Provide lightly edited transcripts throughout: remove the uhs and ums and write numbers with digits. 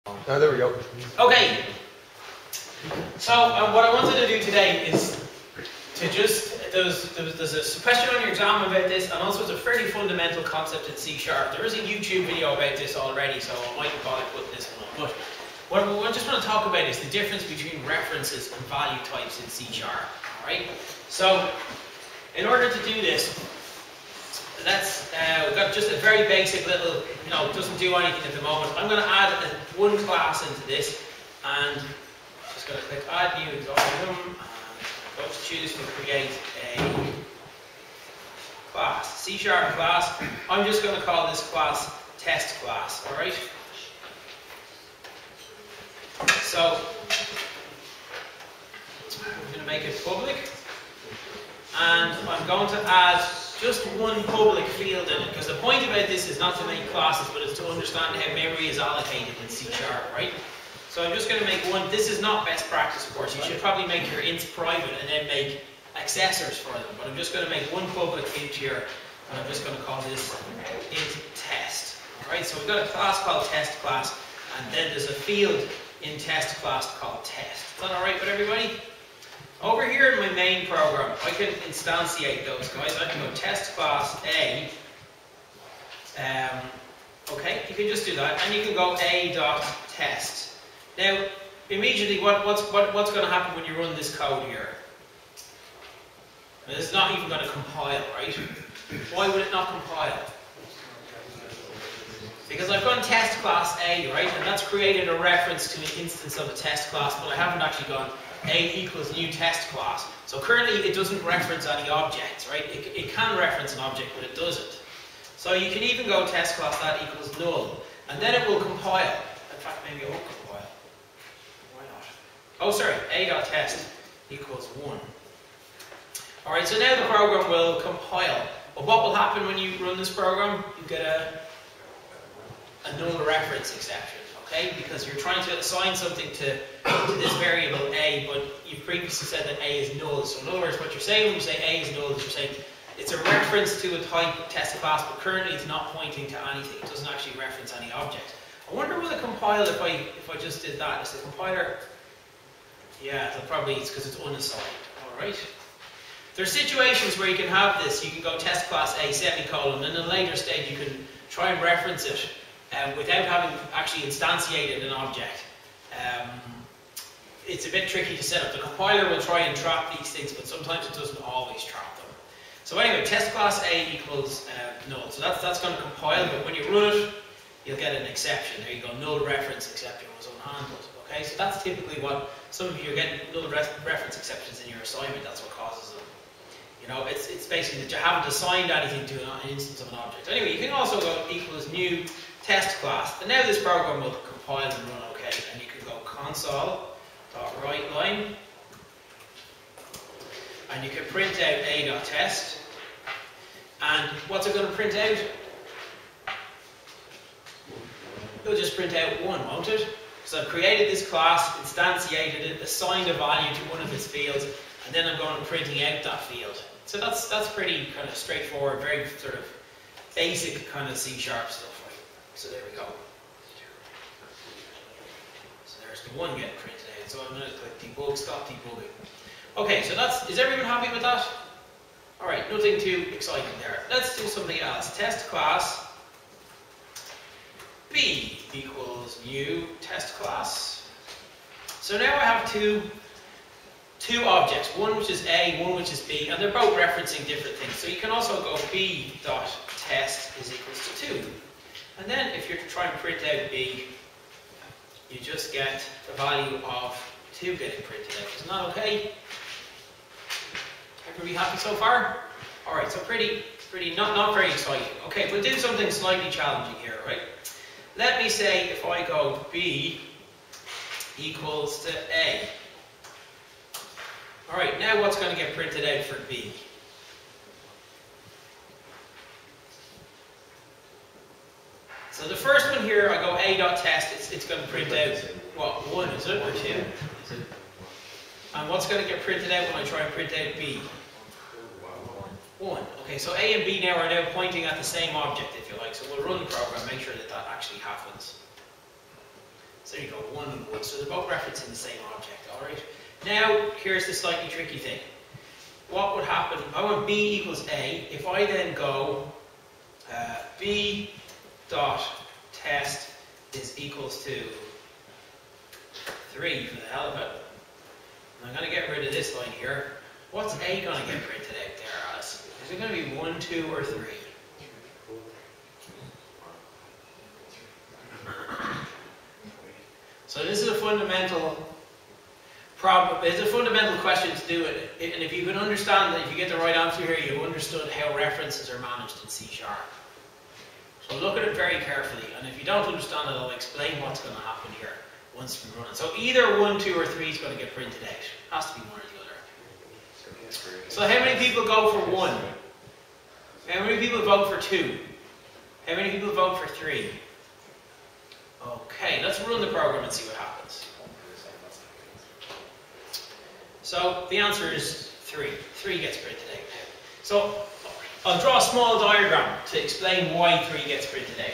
Oh, there we go. Okay, so what I wanted to do today is to just, there's a question on your exam about this, and also it's a fairly fundamental concept in C#. There is a YouTube video about this already, so I might bother putting this one up. But what I just want to talk about is the difference between references and value types in C#. Alright, so in order to do this, we've got just a very basic little, doesn't do anything at the moment. I'm going to add one class into this, and just going to click add new example, and I'm going to choose to create a class, C# class. I'm just going to call this class test class, alright? So, I'm going to make it public, and I'm going to add just one public field in it, because the point about this is not to make classes, but it's to understand how memory is allocated in C#, right? So I'm just going to make one. This is not best practice, of course. You should probably make your ints private and then make accessors for them. But I'm just going to make one public int here, and I'm just going to call this int test. Alright, so we've got a class called test class, and then there's a field in test class called test. Is that alright with everybody? Over here in my main program, I can instantiate those guys. I can go test class A. Okay, you can just do that, and you can go a.test. Now, immediately, what's going to happen when you run this code here? It's not even going to compile, right? Why would it not compile? Because I've gone test class A, right, and that's created a reference to an instance of a test class, but I haven't actually gone A equals new test class. So currently it doesn't reference any objects, right? It can reference an object, but it doesn't. So you can even go test class that equals null, and then it will compile. In fact, maybe it won't compile. Why not? Oh, sorry, a.test equals 1. Alright, so now the program will compile. But what will happen when you run this program? You get a null reference exception. Okay, because you're trying to assign something to this variable a, but you've previously said that a is null. So in other words, what you're saying when you say a is null is you're saying it's a reference to a type of test class, but currently it's not pointing to anything. It doesn't actually reference any object. I wonder will it compile if I just did that? Is the compiler? Yeah, it's because it's unassigned. All right. There's situations where you can have this. You can go test class a semicolon, and in a later stage you can try and reference it. Without having actually instantiated an object. It's a bit tricky to set up. The compiler will try and trap these things, but sometimes it doesn't always trap them. So anyway, test class A equals null. So that's going to compile, but when you run it, you'll get an exception. There you go, null reference exception was unhandled. Okay, so that's typically what some of you are getting null reference exceptions in your assignment. That's what causes them. It's basically that you haven't assigned anything to an instance of an object. Anyway, you can also go equals new test class, and now this program will compile and run okay, and you can go console.writeLine, and you can print out a.test, and what's it going to print out? It'll just print out 1, won't it? So I've created this class, instantiated it, assigned a value to one of its fields, and then I'm going to printing out that field. So that's pretty kind of straightforward, very sort of basic kind of C# stuff. So there we go. So there's the 1 getting printed out. So I'm going to click debug, stop debugging. Okay, so is everyone happy with that? Alright, nothing too exciting there. Let's do something else. Test class B equals new test class. So now I have two objects, one which is A, one which is B, and they're both referencing different things. So you can also go B.test is equals to 2. And then if you're trying to print out B, you just get the value of 2 getting printed out. Isn't that okay? Everybody happy so far? Alright, so pretty not very exciting. Okay, we'll do something slightly challenging here, right? Let me say if I go B equals to A. Alright, now what's going to get printed out for B? So the first one here, I go a.test, it's going to print out, what, 1 is it, or 2? And what's going to get printed out when I try and print out B? 1. Okay, so A and B now are pointing at the same object, if you like. So we'll run the program, make sure that that actually happens. So there you go, 1 and 1. So they're both referencing the same object, alright? Now, here's the slightly tricky thing. What would happen, if I want b equals a, if I then go b dot test is equals to 3 for the hell of it. And I'm going to get rid of this line here. What's a going to get printed out there as? Is it going to be 1, 2, or 3? So this is a fundamental problem. It's a fundamental question to do it. And if you can understand that, if you get the right answer here, you've understood how references are managed in C#. So look at it very carefully. And if you don't understand it, I'll explain what's going to happen here once we run it. So either 1, 2, or 3 is going to get printed out. It has to be one or the other. So how many people go for 1? How many people vote for 2? How many people vote for 3? Okay, let's run the program and see what happens. So the answer is 3. 3 gets printed out now. So I'll draw a small diagram to explain why 3 gets printed out.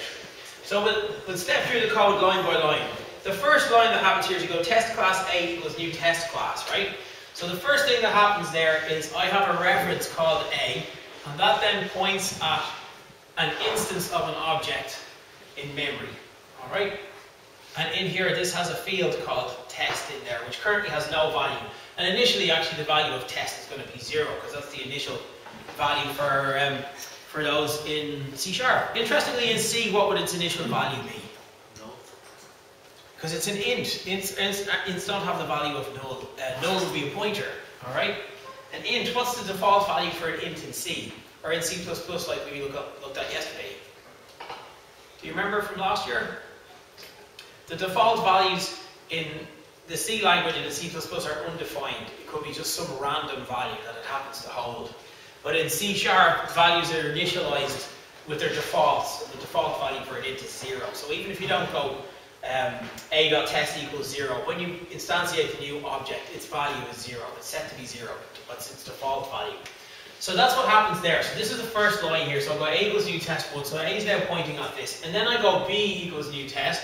So we'll step through the code line by line. The first line that happens here is you go test class A equals new test class, right? So the first thing that happens there is I have a reference called A, and that then points at an instance of an object in memory, alright? And in here this has a field called test in there, which currently has no value. And initially actually the value of test is going to be 0, because that's the initial value for those in C#. Interestingly, in C, what would its initial value be? Null. Because it's an int. Ints don't have the value of null. Null would be a pointer, alright? An int, what's the default value for an int in C? Or in C++ like we looked at yesterday? Do you remember from last year? The default values in the C language and the C++ are undefined. It could be just some random value that it happens to hold. But in C#, values are initialized with their defaults. So the default value for it is 0. So even if you don't go a.test equals 0, when you instantiate the new object, its value is 0. It's set to be 0. That's its default value. So that's what happens there. So this is the first line here. So I go a equals new test 1. So a is now pointing at this. And then I go b equals new test.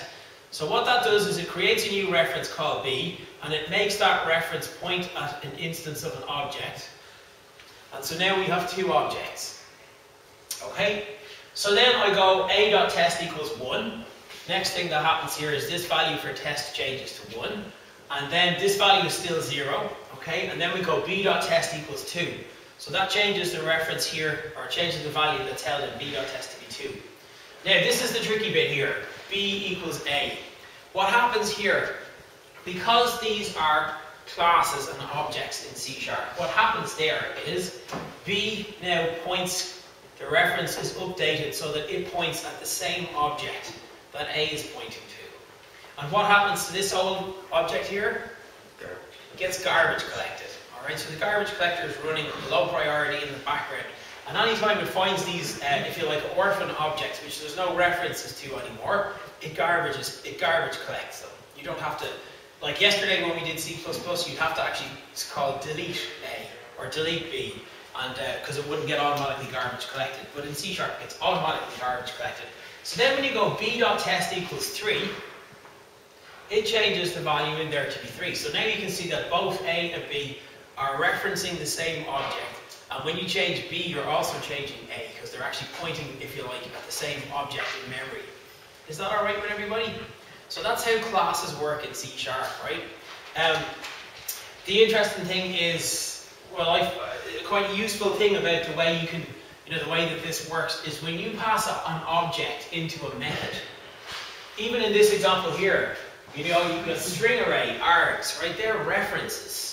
So what that does is it creates a new reference called b, and it makes that reference point at an instance of an object. And so now we have 2 objects. Okay? So then I go a.test equals 1. Next thing that happens here is this value for test changes to 1. And then this value is still 0. Okay? And then we go b.test equals 2. So that changes the reference here, or changes the value that's held in b.test to be 2. Now this is the tricky bit here. B equals A. What happens here, because these are classes and objects in C#, what happens there is B now points, the reference is updated so that it points at the same object that A is pointing to. And what happens to this old object here? It gets garbage collected. Alright, so the garbage collector is running low priority in the background. And anytime it finds these, if you like, orphan objects, which there's no references to anymore, it garbage collects them. You don't have to, like yesterday when we did C++, you'd have to actually, it's called delete A, or delete B, and because it wouldn't get automatically garbage collected. But in C#, it's automatically garbage collected. So then when you go b.test equals 3, it changes the value in there to be 3. So now you can see that both A and B are referencing the same object. And when you change B, you're also changing A, because they're actually pointing, if you like, at the same object in memory. Is that alright with everybody? So that's how classes work in C#, right? The interesting thing is, well, quite a useful thing about the way you can, the way that this works is when you pass an object into a method. Even in this example here, you've got string array, args, right? They're references.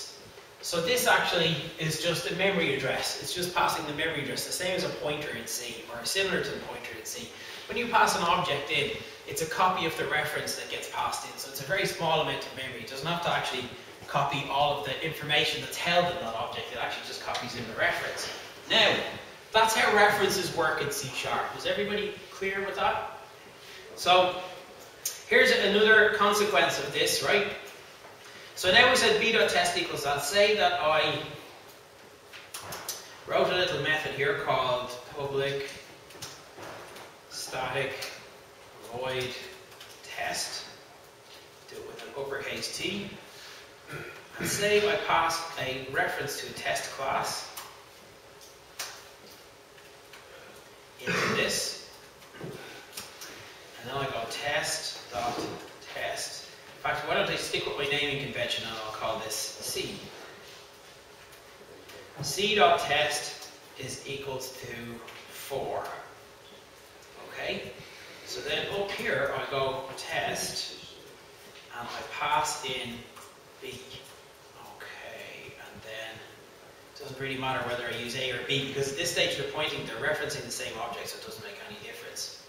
So this actually is just a memory address. It's just passing the memory address, the same as a pointer in C, or similar to the pointer in C. When you pass an object in, it's a copy of the reference that gets passed in. So it's a very small amount of memory. It doesn't have to actually copy all of the information that's held in that object. It actually just copies in the reference. Now, that's how references work in C#. Is everybody clear with that? So, here's another consequence of this, right? So now we said b.test equals that. Say that I wrote a little method here called public static void test lowercase t. And say I pass a reference to a test class into this. And then I go test.test. In fact, why don't I stick with my naming convention and I'll call this C. C.test is equals to 4. Okay? So then up here I go test and I pass in B. Okay, and then it doesn't really matter whether I use A or B because at this stage they're referencing the same object, so it doesn't make any difference.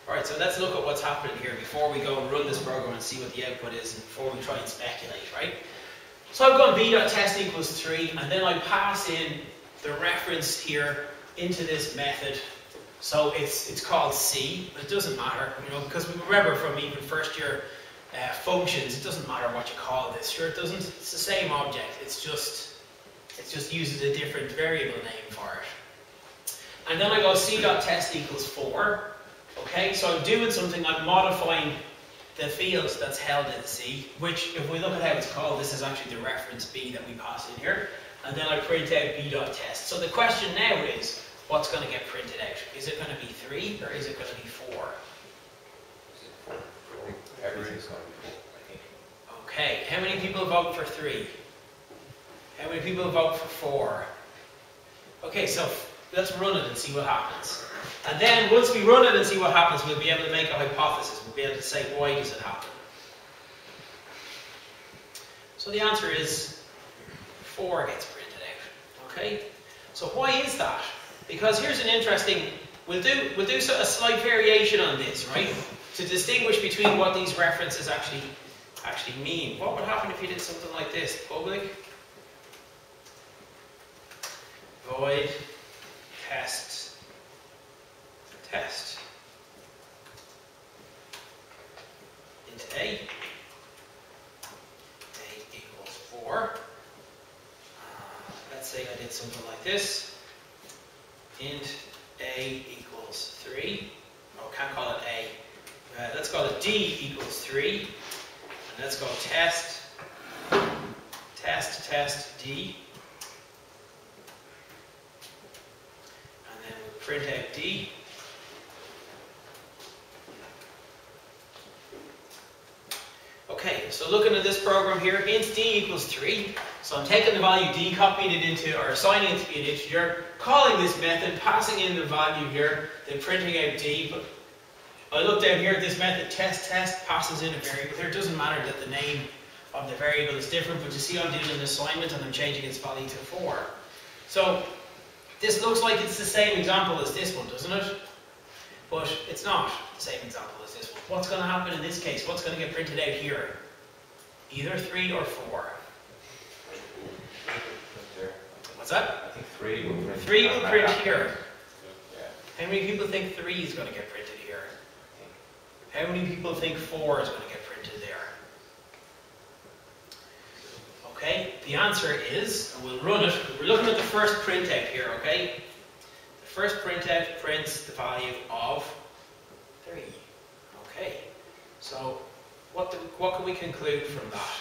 Alright, so let's look at what's happening here before we go and run this program and see what the output is and before we try and speculate, right? So I've gone b.test equals 3 and then I pass in the reference here into this method. So it's called C, but it doesn't matter, you know, because we remember from even first year functions, it doesn't matter what you call this. Sure, it doesn't. It's the same object. It just uses a different variable name for it. And then I go c.test equals 4. Okay, so I'm doing something. I'm modifying the field that's held in C, which, if we look at how it's called, this is actually the reference B that we pass in here. And then I print out b.test. So the question now is, what's going to get printed out? Is it going to be 3 or is it going to be 4? Everything's going to be 4. Okay, how many people vote for 3? How many people vote for 4? Okay, so let's run it and see what happens. And then once we run it and see what happens, we'll be able to make a hypothesis. We'll be able to say, why does it happen? So the answer is 4 gets printed out. Okay? So why is that? Because here's an interesting, we'll do a slight variation on this, right? To distinguish between what these references actually mean. What would happen if you did something like this? Public void test into A equals 4. Let's say I did something like this. Int A equals 3. Oh, can't call it A. Let's call it D equals 3. And let's go test D. And then we'll print out D. Okay, so looking at this program here, int D equals 3. So I'm taking the value D, copying it into, or assigning it to be an integer, calling this method, passing in the value here, then printing out D. But I look down here at this method, test passes in a variable here. It doesn't matter that the name of the variable is different, but you see I'm doing an assignment and I'm changing its value to 4. So this looks like it's the same example as this one, doesn't it? But it's not the same example as this one. What's going to happen in this case? What's going to get printed out here? Either 3 or 4. What's that? I think 3 will print. 3 will print here. How many people think 3 is going to get printed here? How many people think 4 is going to get printed there? Okay, the answer is, and we'll run it, we're looking at the first printout here, okay? The first printout prints the value of 3. Okay, so what can we conclude from that?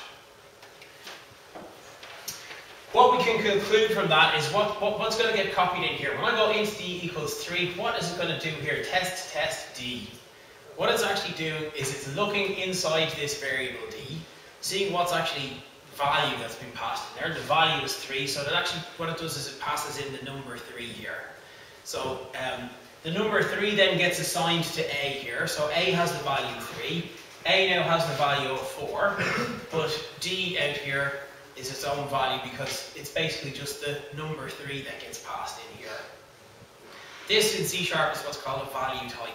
What we can conclude from that is what's going to get copied in here. When I go int D equals 3, what is it going to do here? Test D. What it's actually doing is it's looking inside this variable D, seeing what's actually value that's been passed in there. The value is 3, so that actually what it does is it passes in the number 3 here. So the number 3 then gets assigned to A here. So A has the value 3. A now has the value of 4, but D out here is its own value because it's basically just the number 3 that gets passed in here. This in C# is what's called a value type.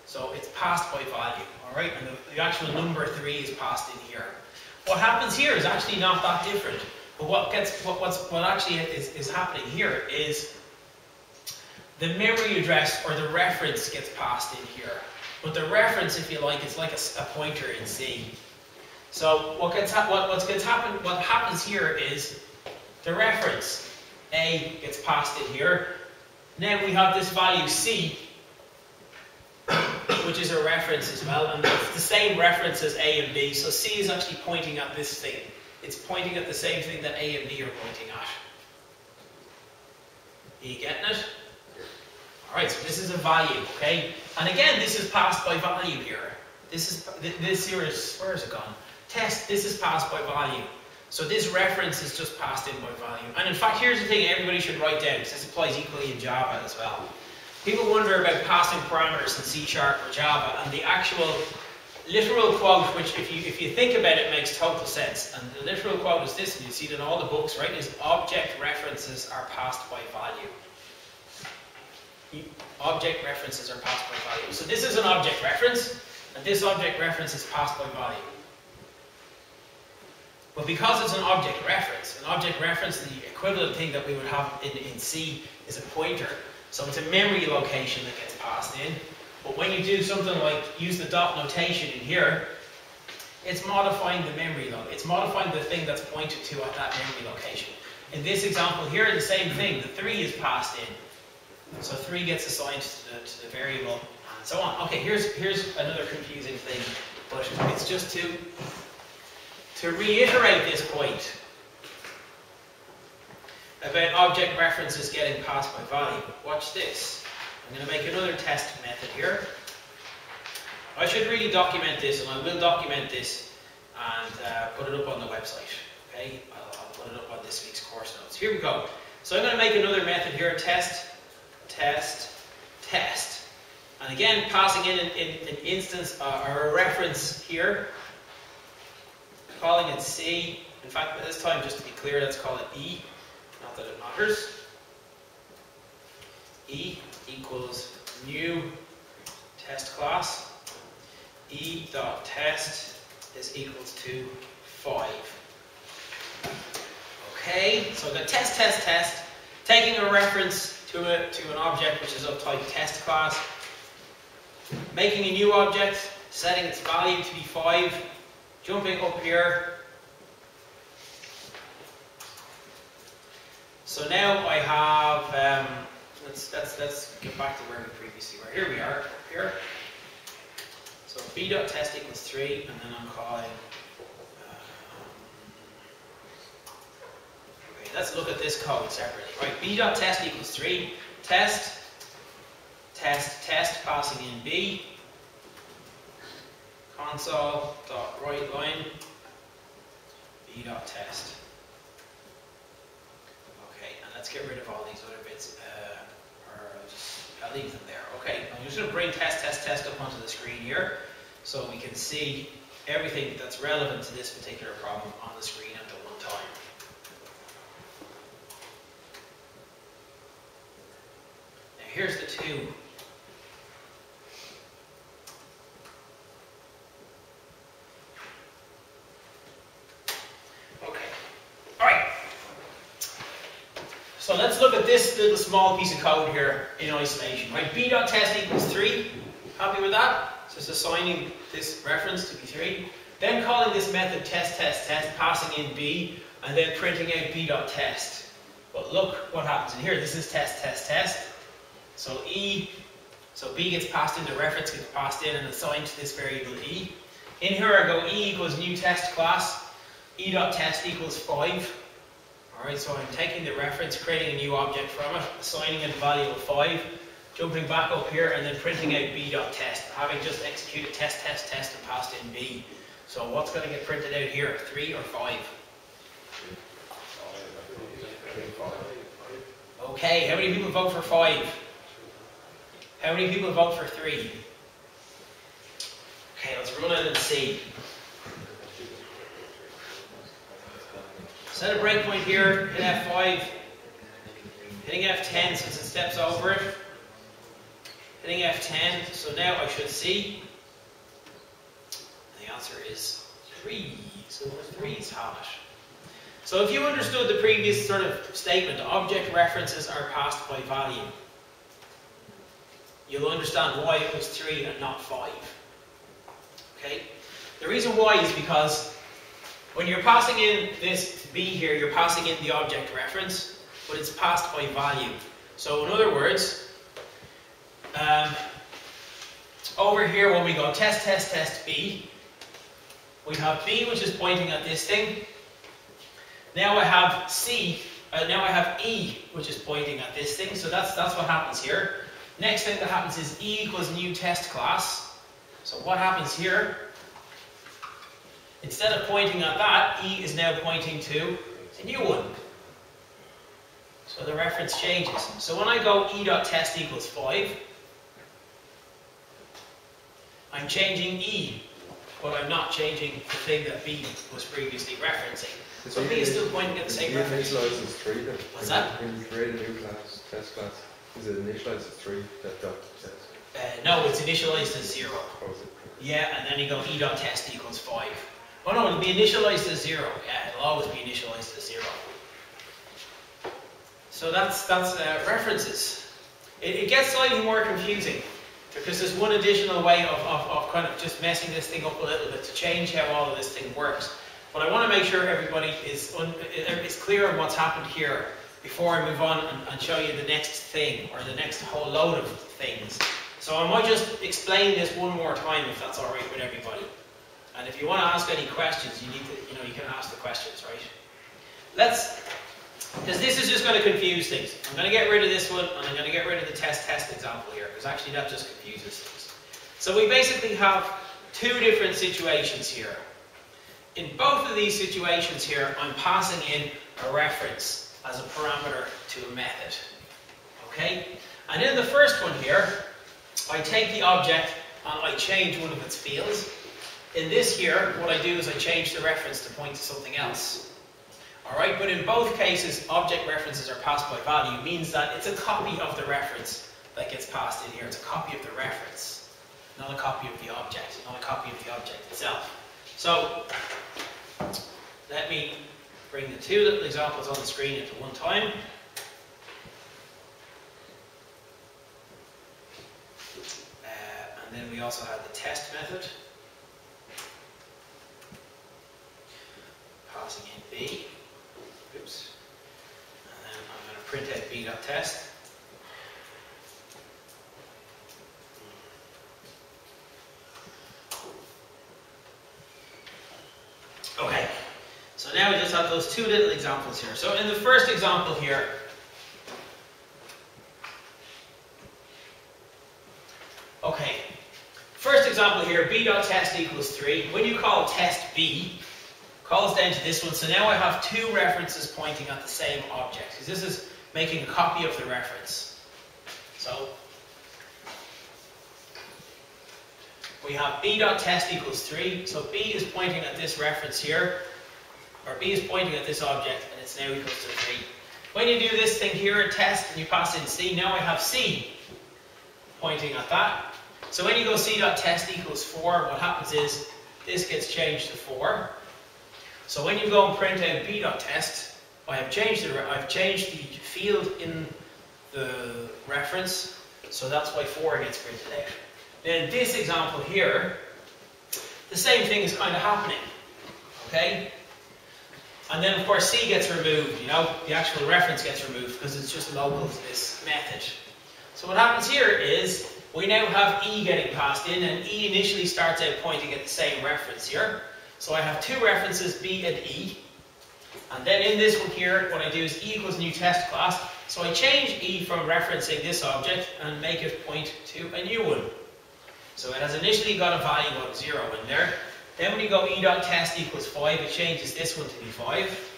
So it's passed by value, alright? And the actual number 3 is passed in here. What happens here is actually not that different. But what actually is happening here is the memory address or the reference gets passed in here. But the reference, if you like, is like a pointer in C. So what happens here is the reference A gets passed in here. Now we have this value C, which is a reference as well, and it's the same reference as A and B. So C is actually pointing at this thing. It's pointing at the same thing that A and B are pointing at. Are you getting it? Alright, so this is a value, okay? And again, this is passed by value here. This here is, where is it gone? Test, this is passed by value. So this reference is just passed in by value. And in fact, here's the thing everybody should write down, because this applies equally in Java as well. People wonder about passing parameters in C# or Java, and the actual literal quote, which if you think about it makes total sense, and the literal quote is this, and you see it in all the books, right, is object references are passed by value. Object references are passed by value. So this is an object reference, and this object reference is passed by value. But because it's an object reference, the equivalent thing that we would have in C is a pointer. So it's a memory location that gets passed in. But when you do something like use the dot notation in here, it's modifying the memory location. It's modifying the thing that's pointed to at that memory location. In this example here, the same thing. The 3 is passed in. So 3 gets assigned to the variable and so on. Okay, here's another confusing thing, but it's just to reiterate this point about object references getting passed by value. Watch this. I'm going to make another test method here. I should really document this, and I will document this and put it up on the website. Okay, I'll put it up on this week's course notes. Here we go. So I'm going to make another method here, test, test, test. And again, passing in an instance or a reference here, calling it C. In fact, this time, just to be clear, let's call it E. Not that it matters. E equals new test class. E.test is equals to 5. Okay, so the test, test, test, taking a reference to an object which is of type test class, making a new object, setting its value to be 5, jumping up here. So now I have, let's get back to where we previously were. Here we are, up here. So b.test equals 3, and then I'm calling, okay, let's look at this code separately. Right, b.test equals 3, test, test, test, passing in b, console.writeLine, b.test. Okay, and let's get rid of all these other bits, I'll leave them there. Okay, I'm just going to bring test, test, test up onto the screen here, so we can see everything that's relevant to this particular problem on the screen at the one time. Now here's the 2. So let's look at this little small piece of code here in isolation, right? b.test equals 3. Happy with that? So it's assigning this reference to be 3. Then calling this method test, test, test, passing in b, and then printing out b.test. But look what happens in here. This is test, test, test. So b gets passed in, the reference gets passed in and assigned to this variable e. In here I go e equals new test class, e.test equals 5. Alright, so I'm taking the reference, creating a new object from it, assigning it a value of 5, jumping back up here and then printing out b.test, having just executed test, test, test and passed in b. So what's going to get printed out here, 3 or 5? Okay, how many people vote for 5? How many people vote for 3? Okay, let's run it and see. Set a breakpoint here, hit F5, hitting F10 since it steps over it, hitting F10, so now I should see, and the answer is 3, so 3's have it. So if you understood the previous sort of statement, object references are passed by value, you'll understand why it was 3 and not 5. Okay? The reason why is because when you're passing in this b here, you're passing in the object reference, but it's passed by value. So in other words, over here when we go test, test, test B, we have B which is pointing at this thing. Now I have now I have E which is pointing at this thing, so that's what happens here. Next thing that happens is E equals new test class. So what happens here, instead of pointing at that, E is now pointing to a new one. So the reference changes. So when I go E.test equals 5, I'm changing E, but I'm not changing the thing that B was previously referencing. So B is still pointing at the same reference. Initialize as 3 then. What's that? When you create a new class, test class, is it initialized as 3, that dot test? No, it's initialized as 0. Oh, is it? Yeah, and then you go E.test equals 5. Oh no, it'll be initialized as 0. Yeah, it'll always be initialized as 0. So that's references. It gets slightly more confusing because there's one additional way of kind of just messing this thing up a little bit to change how all of this thing works. But I want to make sure everybody is clear on what's happened here before I move on and show you the next thing or the next whole load of things. So I might just explain this one more time if that's all right with everybody. And if you want to ask any questions, you need to, you can ask the questions, right? Because this is just going to confuse things. I'm going to get rid of this one, and I'm going to get rid of the test example here, because actually that just confuses things. So we basically have two different situations here. In both of these situations here, I'm passing in a reference as a parameter to a method. Okay? And in the first one here, I take the object and I change one of its fields. In this here, what I do is I change the reference to point to something else. Alright, but in both cases, object references are passed by value. It means that it's a copy of the reference that gets passed in here. It's a copy of the reference, not a copy of the object, not a copy of the object itself. So, let me bring the two little examples on the screen at one time. And then we also have the test method. Passing in B. Oops. And then I'm going to print out B.test. Okay. So now we just have those two little examples here. So in the first example here, okay. First example here, B.test equals 3. When you call test B, calls down to this one, so now I have two references pointing at the same object, because this is making a copy of the reference. So we have B.test equals 3, so B is pointing at this reference here, or B is pointing at this object, and it's now equals to 3. When you do this thing here, test, and you pass in C, now I have C pointing at that. So when you go C.test equals 4, what happens is this gets changed to 4. So when you go and print out B.test, I've changed the field in the reference, so that's why 4 gets printed out. Then in this example here, the same thing is kind of happening, okay? And then of course C gets removed, the actual reference gets removed because it's just local to this method. So what happens here is we now have E getting passed in, and E initially starts out pointing at the same reference here. So I have two references, B and E. And then in this one here, what I do is E equals new test class. So I change E from referencing this object and make it point to a new one. So it has initially got a value of 0 in there. Then when you go E.test equals 5, it changes this one to be 5.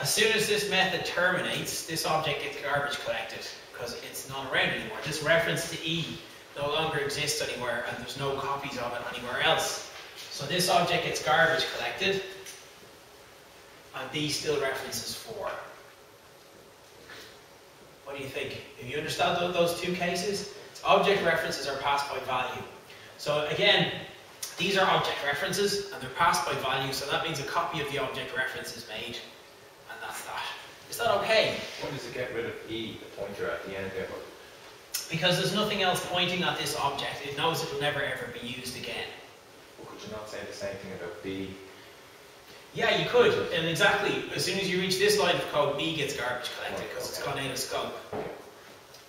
As soon as this method terminates, this object gets garbage collected because it's not around anymore. This reference to E no longer exists anywhere, and there's no copies of it anywhere else. So this object gets garbage collected, and B still references 4. What do you think? Have you understood those two cases? Object references are passed by value. So again, these are object references, and they're passed by value, so that means a copy of the object reference is made, and that's that. Is that okay? Why does it get rid of E, the pointer at the end there? Because there's nothing else pointing at this object. It knows it will never ever be used again. Well, could you not say the same thing about B? Yeah, you could, and exactly, as soon as you reach this line of code, B gets garbage collected because it's gone out of scope.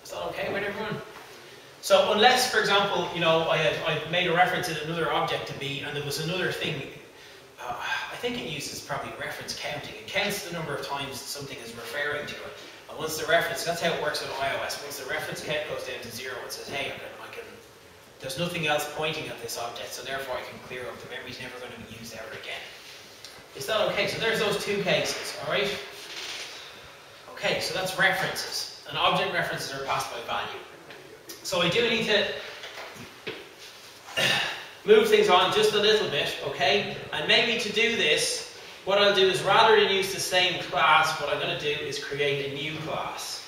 Is that okay with everyone? So unless, for example, you know, I made a reference in another object to B, and there was another thing, I think it uses probably reference counting. It counts the number of times something is referring to it. And once the reference, that's how it works with iOS. Once the reference count goes down to 0, it says, hey, there's nothing else pointing at this object, so therefore I can clear up. The memory's never going to be used ever again. Is that okay? So there's those two cases, all right? Okay, so that's references. And object references are passed by value. So I do need to move things on just a little bit, okay? And maybe to do this, what I'll do is rather than use the same class, what I'm going to do is create a new class.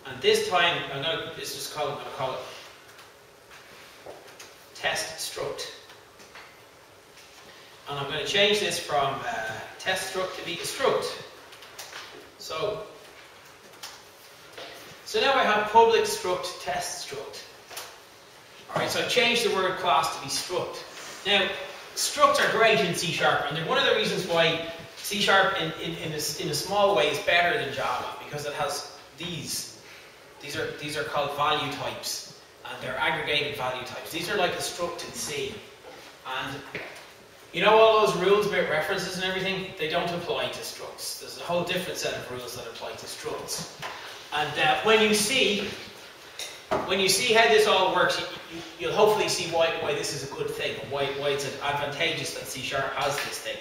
And this time, I'm going to call it test struct. And I'm going to change this from test struct to be a struct. So now I have public struct, test struct. Alright, so I've changed the word class to be struct. Now, structs are great in C#, and they're one of the reasons why C# in a small way is better than Java, because it has these. These are called value types, and they're aggregated value types. These are like a struct in C. And you know all those rules about references and everything? They don't apply to structs. There's a whole different set of rules that apply to structs. And when you see how this all works, you'll hopefully see why this is a good thing, why it's advantageous that C# has this thing.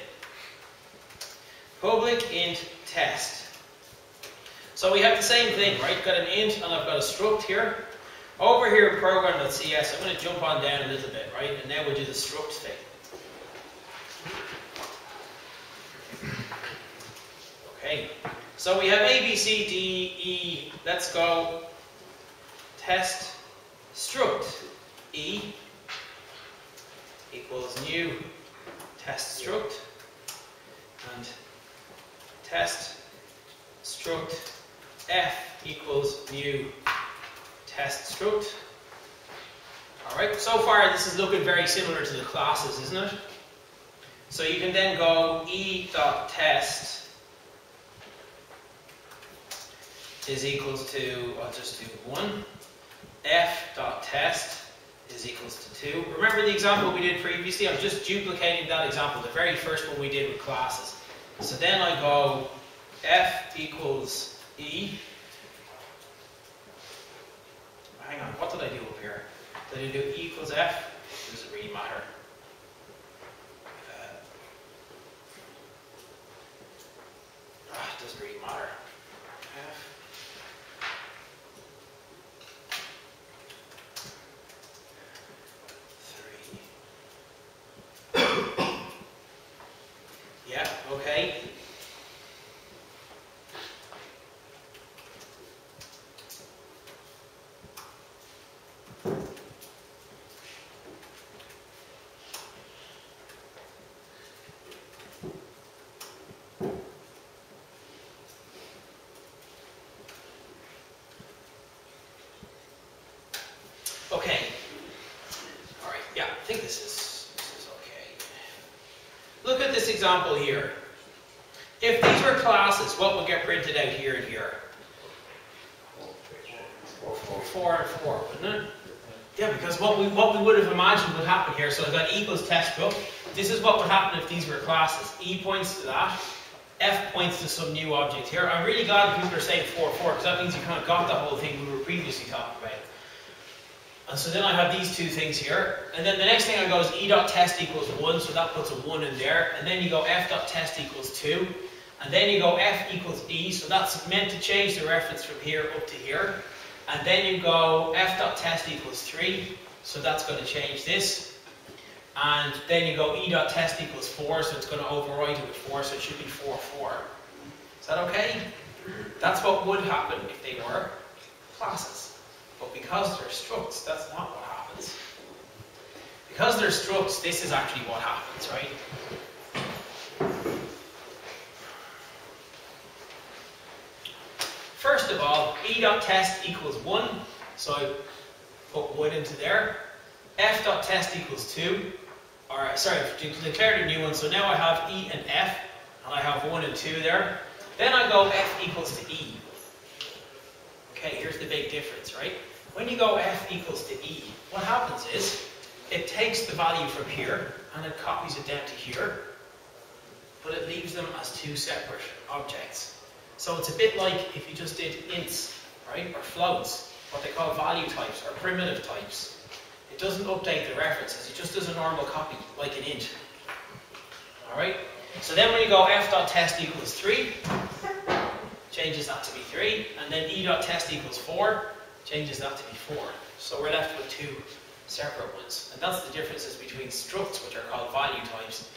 Public int test. So we have the same thing, right? Got an int and I've got a struct here. Over here in program.cs, I'm going to jump on down a little bit, right? And now we'll do the struct thing. Okay. So we have A, B, C, D, E. Let's go test struct. E equals new test struct. And test struct F equals new test struct. Alright, so far this is looking very similar to the classes, isn't it? So you can then go e.test is equals to, I'll just do 1. F.test is equals to 2. Remember the example we did previously? I'm just duplicating that example, the very first one we did with classes. So then I go F equals E. Hang on, what did I do up here? Did I do E equals F? Does it really matter? It doesn't really matter. F. Yeah, okay. Okay. All right. Yeah, I think this is okay. Look at this example here. If these were classes, what would get printed out here and here? 4 and 4, wouldn't it? Yeah, because what we would have imagined would happen here. So I've got equals test struct. This is what would happen if these were classes. E points to that. F points to some new object here. I'm really glad people are saying 4, 4, because that means you kind of got the whole thing we were previously talking about. And so then I have these two things here. And then the next thing I go is e.test equals 1, so that puts a 1 in there. And then you go f.test equals 2. And then you go f equals e, so that's meant to change the reference from here up to here. And then you go f.test equals 3, so that's going to change this. And then you go e.test equals 4, so it's going to overwrite it with 4, so it should be 4, 4. Is that okay? That's what would happen if they were classes. But because they're structs, that's not what happens. Because they're structs, this is actually what happens, right? First of all, e.test equals 1, so I put 1 into there. F.test equals 2, or sorry, I've declared a new one, so now I have E and F, and I have 1 and 2 there. Then I go F equals to E. Okay, here's the big difference, right? When you go f equals to e, what happens is it takes the value from here and it copies it down to here, but it leaves them as two separate objects. So it's a bit like if you just did ints, right, or floats, what they call value types or primitive types. It doesn't update the references, it just does a normal copy, like an int. Alright? So then when you go f.test equals 3, changes that to be 3, and then e.test equals 4, changes that to be 4. So we're left with two separate ones. And that's the differences between structs, which are called value types,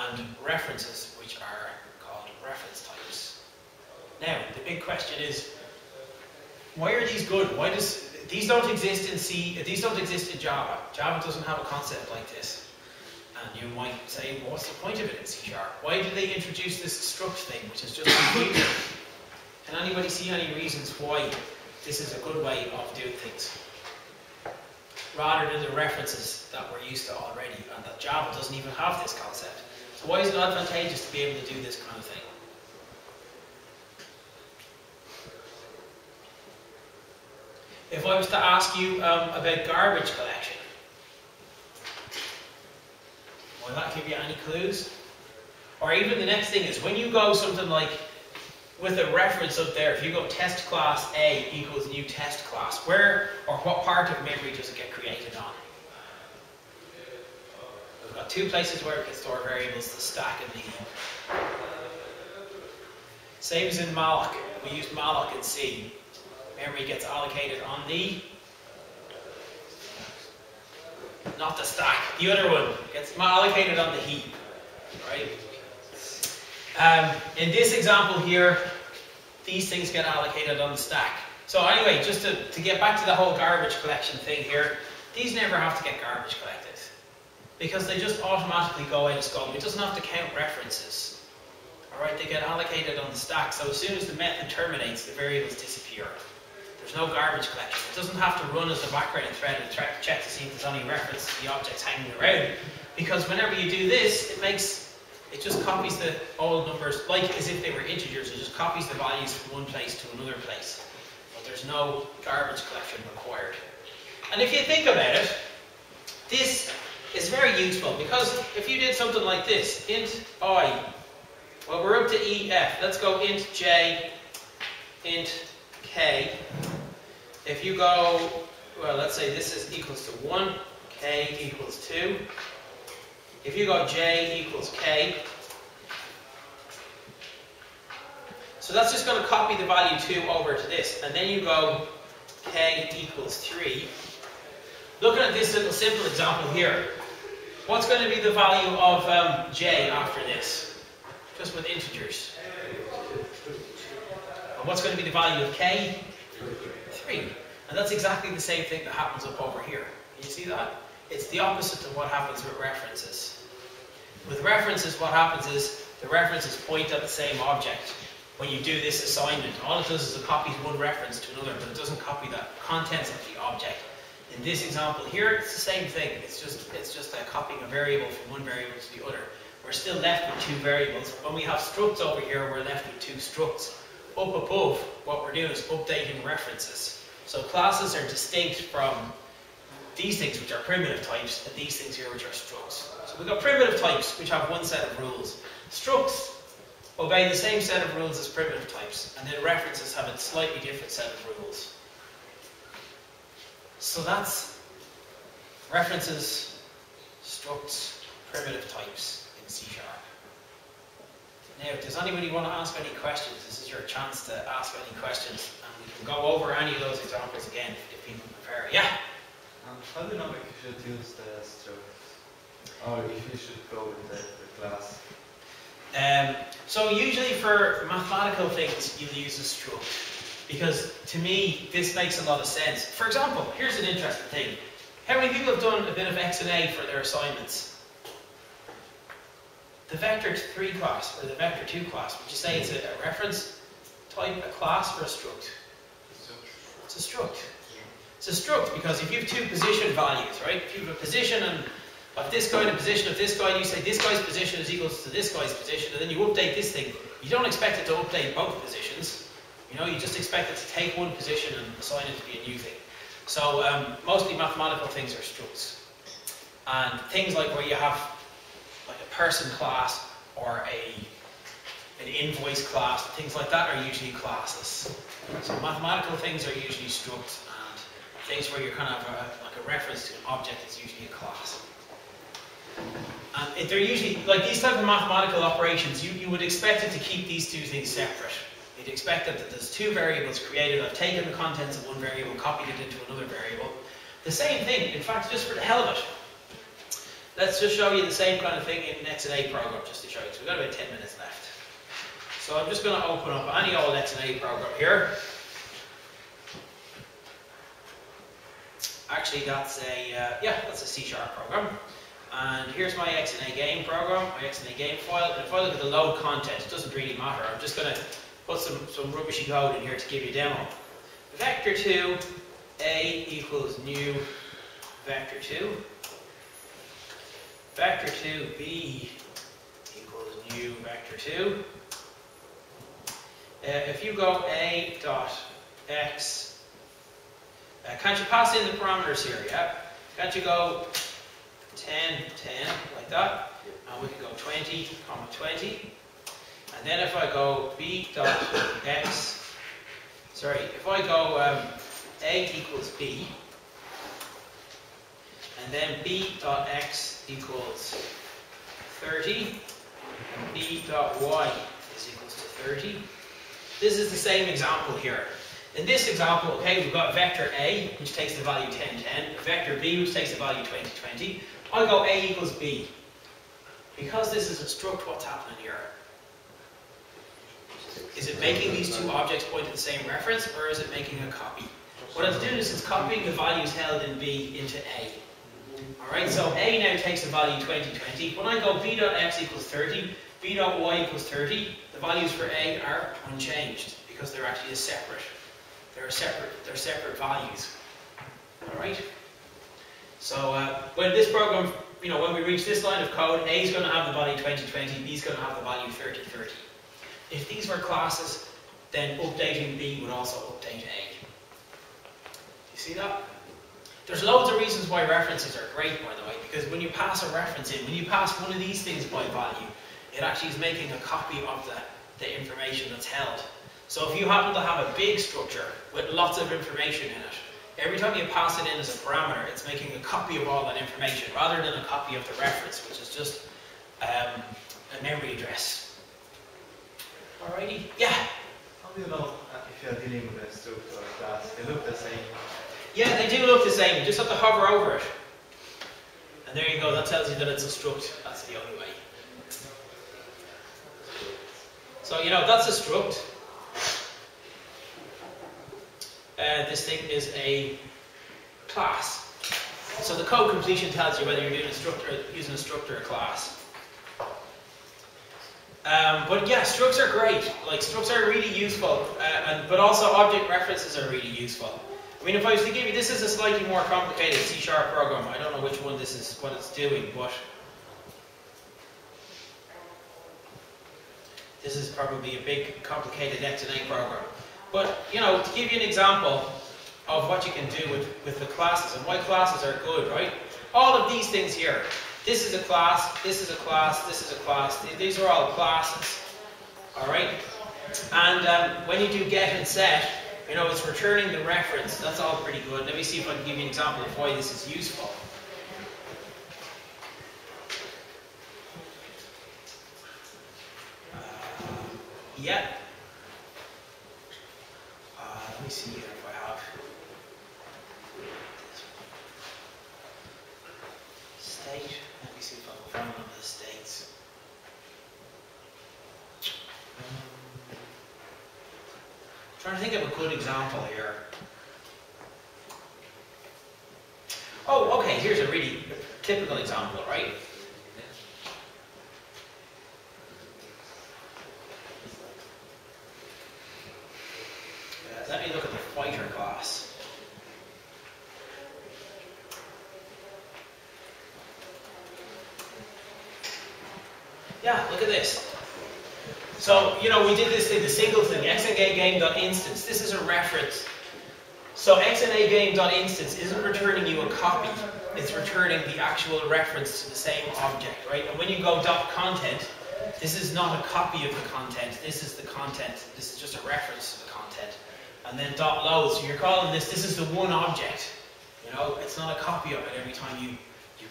and references, which are called reference types. Now, the big question is, why are these good? Why does these don't exist in C? These don't exist in Java. Java doesn't have a concept like this. And you might say, well, what's the point of it in C#? Why did they introduce this struct thing, which is just confusing? Can anybody see any reasons why this is a good way of doing things, rather than the references that we're used to already, and that Java doesn't even have this concept? So why is it advantageous to be able to do this kind of thing? If I was to ask you about garbage collection, will that give you any clues? Or even the next thing is, when you go something like, with a reference up there, if you go test class A equals new test class, where or what part of memory does it get created on? We've got two places where we can store variables, the stack and the heap. Same as in malloc. We use malloc in C. Memory gets allocated on the, not the stack, the other one gets allocated on the heap, right? In this example here, these things get allocated on the stack. So anyway, just to get back to the whole garbage collection thing here, these never have to get garbage collected, because they just automatically go out of scope. It doesn't have to count references. Alright, they get allocated on the stack, so as soon as the method terminates, the variables disappear. There's no garbage collection. It doesn't have to run as a background thread and check to see if there's any reference to the objects hanging around, because whenever you do this, it just copies the old numbers, like as if they were integers. It just copies the values from one place to another place. But there's no garbage collection required. And if you think about it, this is very useful, because if you did something like this, int I, well, we're up to EF. Let's go int J, int K. If you go, well, let's say this is equals to 1, K equals 2. If you go J equals K, so that's just going to copy the value 2 over to this, and then you go K equals 3. Looking at this little simple example here, what's going to be the value of J after this? Just with integers. And what's going to be the value of K? 3. And that's exactly the same thing that happens up over here. Can you see that? It's the opposite of what happens with references. With references, what happens is the references point at the same object. When you do this assignment, all it does is it copies one reference to another, but it doesn't copy the contents of the object. In this example here, it's the same thing. It's just copying a variable from one variable to the other. We're still left with two variables. When we have structs over here, we're left with two structs. Up above, what we're doing is updating references. So classes are distinct from these things, which are primitive types, and these things here, which are structs. So we've got primitive types, which have one set of rules. Structs obey the same set of rules as primitive types, and then references have a slightly different set of rules. So that's references, structs, primitive types in C#. Now, does anybody want to ask any questions? This is your chance to ask any questions, and we can go over any of those examples again if people prefer. Yeah? How do you know if you should use the struct? Or if you should go with the class? So usually for mathematical things, you'll use a struct. Because to me, this makes a lot of sense. For example, here's an interesting thing. How many people have done a bit of X and A for their assignments? The vector 3 class, or the vector 2 class, would you say it's a reference type, a class, or a struct? It's a struct. It's a struct because if you have two position values, right? If you have a position and of this guy and a position of this guy, and you say this guy's position is equal to this guy's position, and then you update this thing, you don't expect it to update both positions. You know, you just expect it to take one position and assign it to be a new thing. So mostly mathematical things are structs. And things like where you have like a person class or an invoice class, things like that are usually classes. So mathematical things are usually structs, and things where you're kind of like a reference to an object is usually a class. And they're usually, like these type of mathematical operations, you would expect it to keep these two things separate. You'd expect that there's two variables created. I've taken the contents of one variable, copied it into another variable. The same thing, in fact, just for the hell of it. Let's just show you the same kind of thing in an X and A program, just to show you. So we've got about 10 minutes left. So I'm just going to open up any old X and A program here. Actually, that's a C# program. And here's my X and A game program, my X and A game file. And if I look at the load content, it doesn't really matter. I'm just going to put some rubbishy code in here to give you a demo. Vector 2, A equals new vector 2. Vector 2, B equals new vector 2. If you go A dot X, can't you pass in the parameters here, yeah? Can't you go 10, 10, like that? And we can go 20, comma 20. And then if I go B dot X, sorry, if I go A equals B, and then B dot X equals 30, and B dot Y is equals to 30. This is the same example here. In this example, okay, we've got vector A, which takes the value 10, 10, vector B, which takes the value 20, 20. I'll go A equals B. Because this is a struct, what's happening here? Is it making these two objects point to the same reference, or is it making a copy? What it's doing is it's copying the values held in B into A. Alright, so A now takes the value 20, 20. When I go B dot X equals 30, B dot Y equals 30, the values for A are unchanged, because they're actually separate. They're separate values. Alright? So when this program, you know, when we reach this line of code, A is going to have the value 20, 20, B is going to have the value 30, 30. If these were classes, then updating B would also update A. You see that? There's loads of reasons why references are great, by the way, because when you pass a reference in, when you pass one of these things by value, it actually is making a copy of the information that's held. So if you happen to have a big structure with lots of information in it, every time you pass it in as a parameter, it's making a copy of all that information, rather than a copy of the reference, which is just a memory address. Alrighty? Yeah? How do you know if you're dealing with a struct or a class? They look the same. Yeah, they do look the same. You just have to hover over it. And there you go, that tells you that it's a struct. That's the only way. So, you know, that's a struct. This thing is a class. So the code completion tells you whether you're doing a struct or using a struct or a class. But yeah, structs are great. Like, structs are really useful, but also object references are really useful. I mean, if I was to give you, this is a slightly more complicated C# program. I don't know which one this is, what it's doing, but this is probably a big, complicated X and A program. But, you know, to give you an example of what you can do with the classes and why classes are good, right? All of these things here. This is a class, this is a class, this is a class. These are all classes. Alright? And when you do get and set, you know, it's returning the reference. That's all pretty good. Let me see if I can give you an example of why this is useful. Yeah. Let me see here if I have state. Let me see if I can find one of the states. Trying to think of a good example here. Oh, okay, here's a really typical example, right? Let me look at the fighter class. Yeah, look at this. So, you know, we did this thing, the single thing, xnagame.instance. This is a reference. So xnagame.instance isn't returning you a copy. It's returning the actual reference to the same object, right? And when you go .content, this is not a copy of the content. This is the content. This is just a reference to the content. And then .load. So you're calling this is the one object. You know, it's not a copy of it every time you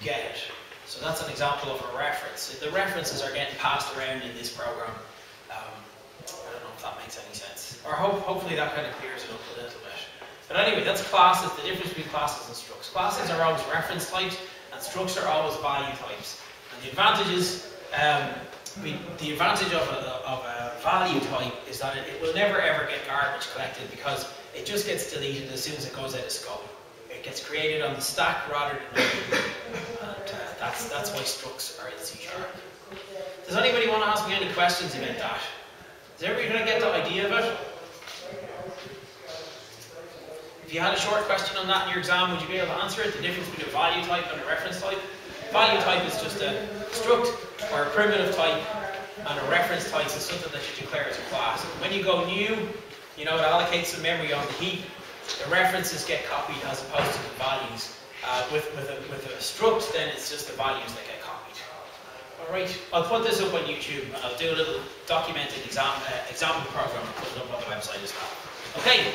get it. So that's an example of a reference. The references are getting passed around in this program. I don't know if that makes any sense. Or hopefully that kind of clears it up a little bit. But anyway, that's classes, the difference between classes and structs. Classes are always reference types, and structs are always value types. And the advantages, the advantage of a value type is that it will never ever get garbage collected because it just gets deleted as soon as it goes out of scope. It gets created on the stack rather than and that's why structs are in C#. Does anybody want to ask me any questions about that? Is everybody going to get the idea of it? If you had a short question on that in your exam, would you be able to answer it? The difference between a value type and a reference type? Value type is just a struct or a primitive type, and a reference type is something that you declare as a class. When you go new, you know, it allocates some memory on the heap. The references get copied as opposed to the values. With a struct, then it's just the values that get copied. Alright, I'll put this up on YouTube and I'll do a little documented example program and put it up on the website as well. Okay.